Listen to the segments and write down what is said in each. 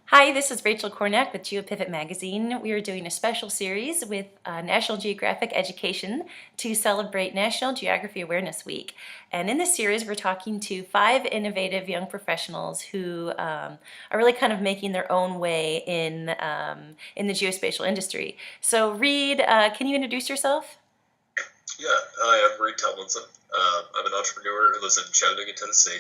Hi, this is Rachel Kornack with Geopivot magazine. We are doing a special series with National Geographic Education to celebrate National Geography Awareness Week. And in this series, we're talking to 5 innovative young professionals who are really kind of making their own way in the geospatial industry. So Reed, can you introduce yourself? Yeah, hi, I'm Reed Tomlinson. I'm an entrepreneur who lives in Chattanooga, Tennessee.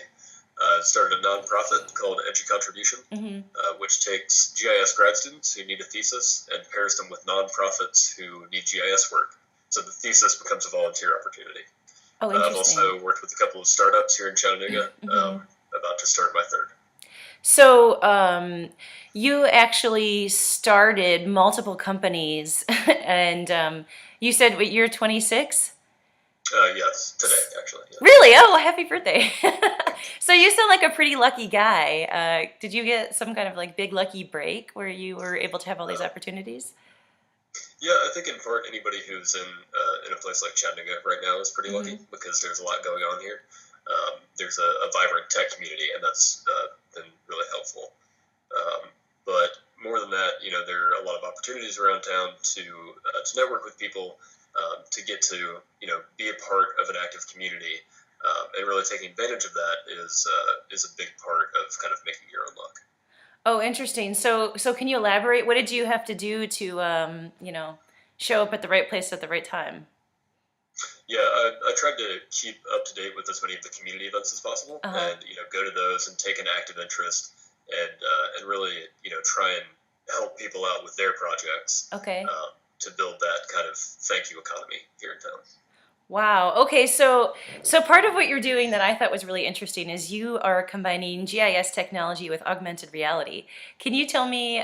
Started a nonprofit called EduContribution, Mm-hmm. which takes GIS grad students who need a thesis and pairs them with nonprofits who need GIS work. So the thesis becomes a volunteer opportunity. Oh, I've interesting. also worked with a couple of startups here in Chattanooga, Mm-hmm. about to start my third. So, you actually started multiple companies, and you said what, you're 26? Yes, today, actually. Yeah. Really? Oh, happy birthday. So you sound like a pretty lucky guy. Did you get some kind of like big lucky break where you were able to have all these Uh, opportunities? yeah, I think in part anybody who's in a place like Chattanooga right now is pretty lucky Mm-hmm. because there's a lot going on here. There's a vibrant tech community, and that's been really helpful. But more than that, there are a lot of opportunities around town to network with people, to get to be a part of an active community, and really taking advantage of that is a big part of kind of making your own luck. Oh, interesting. So can you elaborate? What did you have to do to, show up at the right place at the right time? Yeah, I tried to keep up to date with as many of the community events as possible, Uh-huh. and go to those and take an active interest, and really try and help people out with their projects, Okay. to build that kind of thank you economy here in town. Wow. Okay, so part of what you're doing that I thought was really interesting is you are combining GIS technology with augmented reality. Can you tell me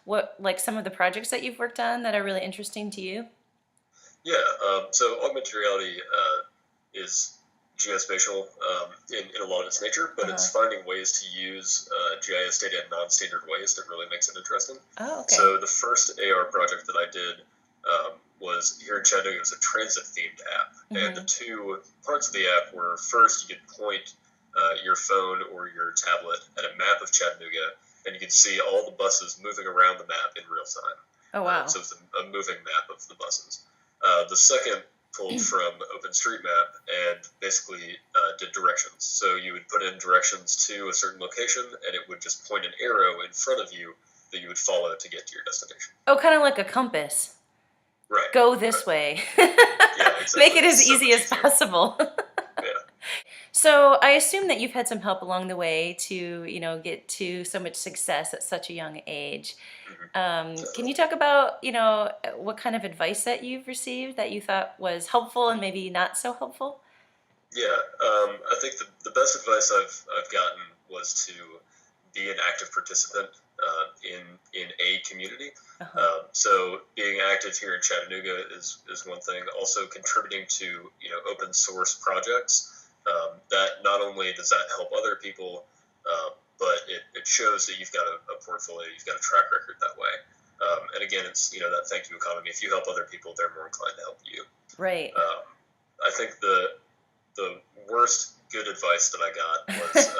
what like some of the projects that you've worked on that are really interesting to you? Yeah, so augmented reality is geospatial, in a lot of its nature, but Uh-huh. it's finding ways to use GIS data in non-standard ways that really makes it interesting. Oh, okay. So the first AR project that I did, was here in Chattanooga. It was a transit-themed app, and the Mm-hmm. two parts of the app were, first you could point your phone or your tablet at a map of Chattanooga, and you could see all the buses moving around the map in real time. Oh, wow. So it's a moving map of the buses. The second pulled from OpenStreetMap and basically did directions. So you would put in directions to a certain location, and it would just point an arrow in front of you that you would follow to get to your destination. Oh, kind of like a compass. Right, Go this right. way. Yeah, Make exactly. it as So easy much as easier. possible. Yeah. So I assume that you've had some help along the way to, get to so much success at such a young age. Can Definitely. you talk about, what kind of advice that you've received that you thought was helpful and maybe not so helpful? Yeah, I think the best advice I've gotten was to be an active participant, in a community. Uh-huh. So being active here in Chattanooga is one thing. Also contributing to open source projects, that not only does that help other people, but it shows that you've got a portfolio, you've got a track record that way. And again, it's that thank you economy. If you help other people, they're more inclined to help you. Right. Um, I think the worst good advice that I got was,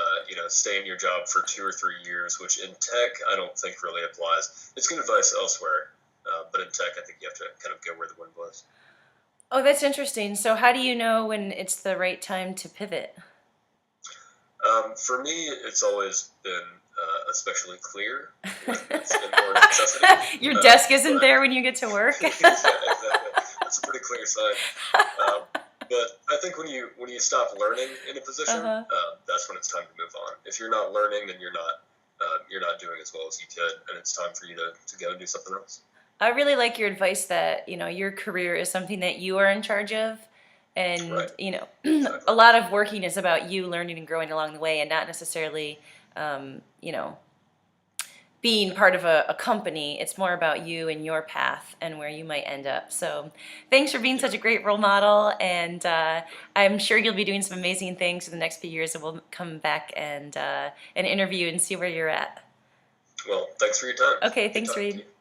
stay in your job for 2 or 3 years, which in tech I don't think really applies. It's good advice elsewhere, but in tech I think you have to kind of go where the wind blows. Oh, that's interesting. So how do you know when it's the right time to pivot? For me, it's always been especially clear when it's been more necessity. Your desk isn't But there when you get to work? yeah, exactly. That's a pretty clear sign. Um, but I think when you stop learning in a position, Uh-huh. that's when it's time to move on. If you're not learning, then you're not doing as well as you could, and it's time for you to go and do something else. I really like your advice that, your career is something that you are in charge of. Right. And, Exactly. a lot of working is about you learning and growing along the way and not necessarily, being part of a company. It's more about you and your path and where you might end up. So thanks for being Yeah. such a great role model. And I'm sure you'll be doing some amazing things in the next few years, and we'll come back and interview and see where you're at. Well, thanks for your time. Okay, Good thanks, talking to Reed. you.